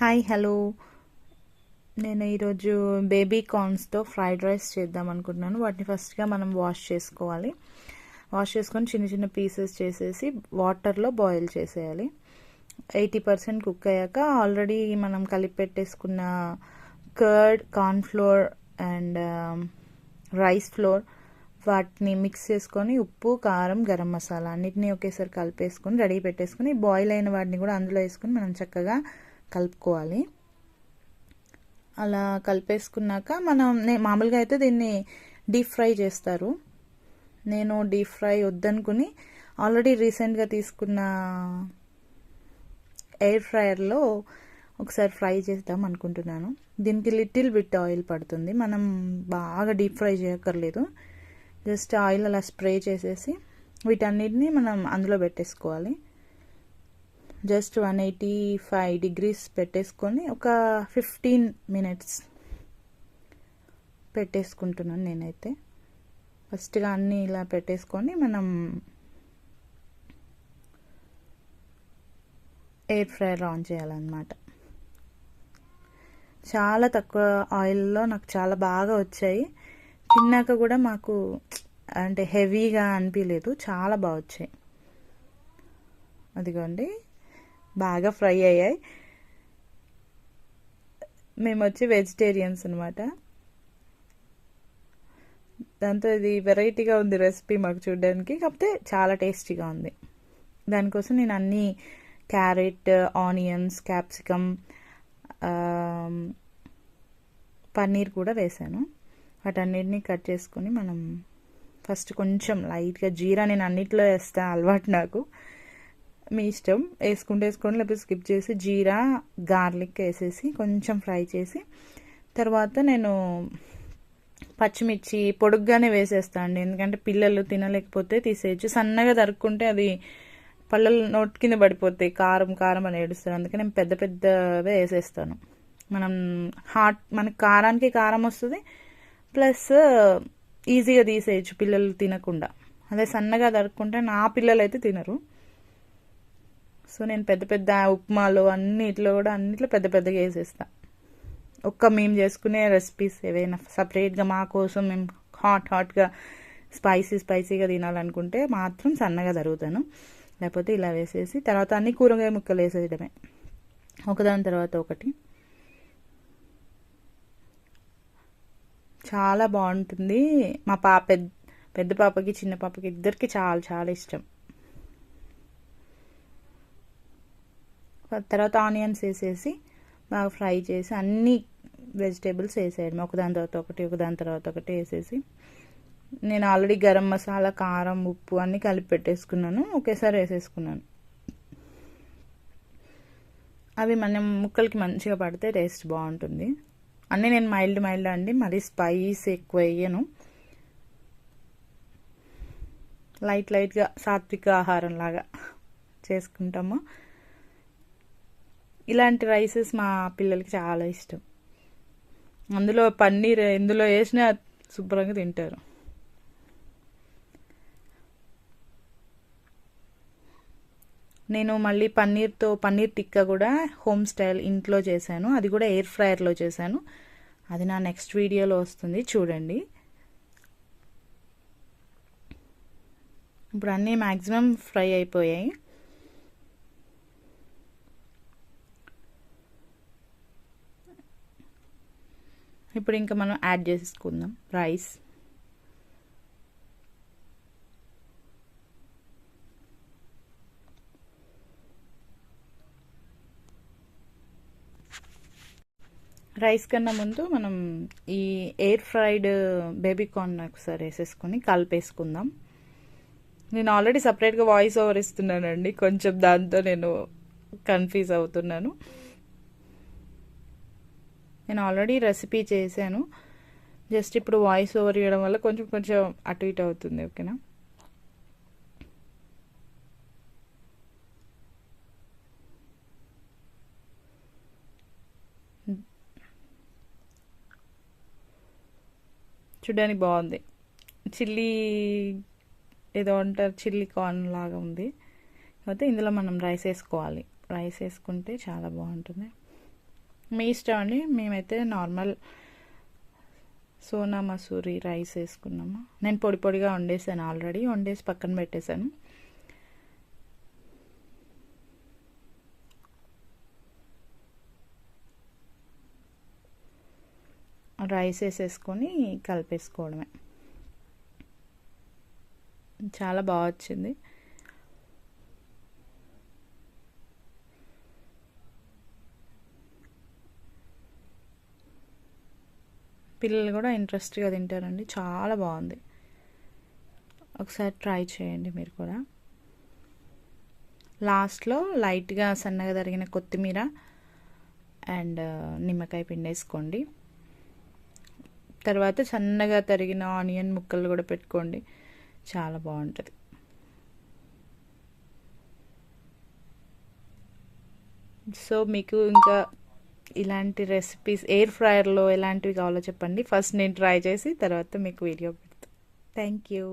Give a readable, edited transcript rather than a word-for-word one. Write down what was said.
Hi hello నేను ఈరోజు baby కార్న్స్తో fried rice చేద్దాం అనుకుంటున్నాను. వాటిని ఫస్ట్గా మనం వాష్ చేసుకోవాలి. వాష్ చేసుకొని చిన్న చిన్న పీసెస్ చేసేసి వాటర్లో బాయిల్ చేసేయాలి. 80% కుక్ అయ్యాక ఆల్రెడీ మనం కలిపి పెట్టేసుకున్న curd, cornflour and rice flour వాటిని మిక్స్ చేసుకొని ఉప్పు, కారం, గరం మసాలా అన్నిటినీ ఒకేసారి కలిపేసుకొని రెడీ పెట్టేసుకొని బాయిల్ అయిన వాటిని కూడా అందులో వేసుకొని మనం చక్కగా కలుపుకోవాలి. అలా కలిపేసుకున్నాక మామూలుగా అయితే దీన్ని డీప్ ఫ్రై చేస్తారు. నేను డీప్ ఫ్రై వద్దనుకుని ఆల్రెడీ రీసెంట్గా తీసుకున్న ఎయిర్ ఫ్రైయర్లో ఒకసారి ఫ్రై చేద్దాం అనుకుంటున్నాను. దీనికి లిటిల్ బిట్ ఆయిల్ పడుతుంది. మనం బాగా డీప్ ఫ్రై చేయక్కర్లేదు. జస్ట్ ఆయిల్ అలా స్ప్రే చేసేసి వీటన్నిటిని మనం అందులో పెట్టేసుకోవాలి. జస్ట్ 185 degrees పెట్టేసుకొని ఒక 15 minutes పెట్టేసుకుంటున్నాను నేనైతే. ఫస్ట్గా అన్నీ ఇలా పెట్టేసుకొని మనం ఎయిర్ ఫ్రైయర్ ఆన్ చేయాలన్నమాట. చాలా తక్కువ ఆయిల్లో నాకు చాలా బాగా వచ్చాయి. తిన్నాక కూడా మాకు అంటే హెవీగా అనిపించలేదు, చాలా బాగా వచ్చాయి. అదిగోండి బాగా ఫ్రై అయ్యాయి. మేము వచ్చి వెజిటేరియన్స్ అనమాట. దాంతో ఇది వెరైటీగా ఉంది రెసిపీ మాకు చూడడానికి, కాకపోతే చాలా టేస్టీగా ఉంది. దానికోసం నేను అన్నీ క్యారెట్, ఆనియన్స్, క్యాప్సికమ్, పన్నీర్ కూడా వేసాను. వాటన్నిటిని కట్ చేసుకొని మనం ఫస్ట్ కొంచెం లైట్గా జీరా, నేను అన్నిట్లో వేస్తాను, అలవాటు నాకు, మీ ఇష్టం, వేసుకుంటే వేసుకోండి లేకపోతే స్కిప్ చేసి జీరా, గార్లిక్ వేసేసి కొంచెం ఫ్రై చేసి తర్వాత నేను పచ్చిమిర్చి పొడుగ్గానే వేసేస్తాను అండి. ఎందుకంటే పిల్లలు తినలేకపోతే తీసేయచ్చు. సన్నగా తరుక్కుంటే అది పళ్ళ నోటి కింద పడిపోతాయి, కారం కారం అని ఏడుస్తారు. అందుకే నేను పెద్ద పెద్దవే వేసేస్తాను. మనకి కారానికి కారం వస్తుంది, ప్లస్ ఈజీగా తీసేయచ్చు పిల్లలు తినకుండా. అదే సన్నగా తరుక్కుంటే నా పిల్లలు అయితే తినరు. సో నేను పెద్ద పెద్ద ఉప్మాలో అన్నిట్లో కూడా అన్నిట్లో పెద్ద పెద్దగా వేసేస్తా. మేము చేసుకునే రెసిపీస్ ఏవైనా సపరేట్గా మా కోసం మేము హాట్గా స్పైసీగా తినాలనుకుంటే మాత్రం సన్నగా తరుగుతాను. లేకపోతే ఇలా వేసేసి తర్వాత అన్ని కూరగాయ ముక్కలు వేసేయడమే ఒకదాని తర్వాత ఒకటి. చాలా బాగుంటుంది. మా పెద్ద పాపకి, చిన్న పాపకి ఇద్దరికి చాలా చాలా ఇష్టం. తర్వాత ఆనియన్స్ వేసేసి బాగా ఫ్రై చేసి అన్ని వెజిటేబుల్స్ వేసేయడం ఒకదాని తర్వాత ఒకటి వేసేసి, నేను ఆల్రెడీ గరం మసాలా, కారం, ఉప్పు అన్నీ కలిపి పెట్టేసుకున్నాను, ఒకేసారి వేసేసుకున్నాను. అవి మనం ముక్కలకి మంచిగా పడితే టేస్ట్ బాగుంటుంది. అన్నీ నేను మైల్డ్ అండి, మరీ స్పైస్ ఎక్కువ వేయను. లైట్గా సాత్విక ఆహారం లాగా చేసుకుంటాము. ఇలాంటి రైసెస్ మా పిల్లలకి చాలా ఇష్టం. అందులో పన్నీర్ ఎందులో వేసినా శుభ్రంగా తింటారు. నేను మళ్ళీ పన్నీర్ టిక్కా కూడా హోమ్ స్టైల్ ఇంట్లో చేశాను. అది కూడా ఎయిర్ ఫ్రైయర్లో చేశాను. అది నా నెక్స్ట్ వీడియోలో వస్తుంది, చూడండి. ఇప్పుడు అన్నీ మ్యాక్సిమం ఫ్రై అయిపోయాయి. ఇప్పుడు ఇంకా మనం యాడ్ చేసుకుందాం రైస్. రైస్ కన్నా ముందు మనం ఈ ఎయిర్ ఫ్రైడ్ బేబీ కార్న్ ఒకసారి వేసేసుకొని కలిపేసుకుందాం. నేను ఆల్రెడీ సపరేట్గా వాయిస్ ఓవర్ ఇస్తున్నానండి, కొంచెం దాంతో నేను కన్ఫ్యూజ్ అవుతున్నాను. నేను ఆల్రెడీ రెసిపీ చేశాను, జస్ట్ ఇప్పుడు వాయిస్ ఓవర్ ఇవ్వడం వల్ల కొంచెం అటు ఇటు అవుతుంది. ఓకేనా? చూడడానికి బాగుంది. చిల్లీ ఏదో అంటారు, చిల్లీ కార్న్ లాగా ఉంది. కాకపోతే ఇందులో మనం రైస్ వేసుకోవాలి. రైస్ వేసుకుంటే చాలా బాగుంటుంది. మీ ఇష్టం అండి. మేమైతే నార్మల్ సోనా మసూరి రైస్ వేసుకున్నాము. నేను పొడి పొడిగా వండేసాను, ఆల్రెడీ వండేసి పక్కన పెట్టేశాను. రైస్ వేసేసుకొని కలిపేసుకోవడమే. చాలా బాగా వచ్చింది. పిల్లలు కూడా ఇంట్రెస్ట్గా తింటారండి, చాలా బాగుంది. ఒకసారి ట్రై చేయండి మీరు కూడా. లాస్ట్లో లైట్గా సన్నగా తరిగిన కొత్తిమీర అండ్ నిమ్మకాయ పిండేసుకోండి. తర్వాత సన్నగా తరిగిన ఆనియన్ ముక్కలు కూడా పెట్టుకోండి, చాలా బాగుంటుంది. సో మీకు ఇంకా ఇలాంటి రెసిపీస్ ఎయిర్ ఫ్రైయర్లో ఎలాంటివి కావాలో చెప్పండి. ఫస్ట్ నేను ట్రై చేసి తర్వాత మీకు వీడియో పెడతాను. Thank you.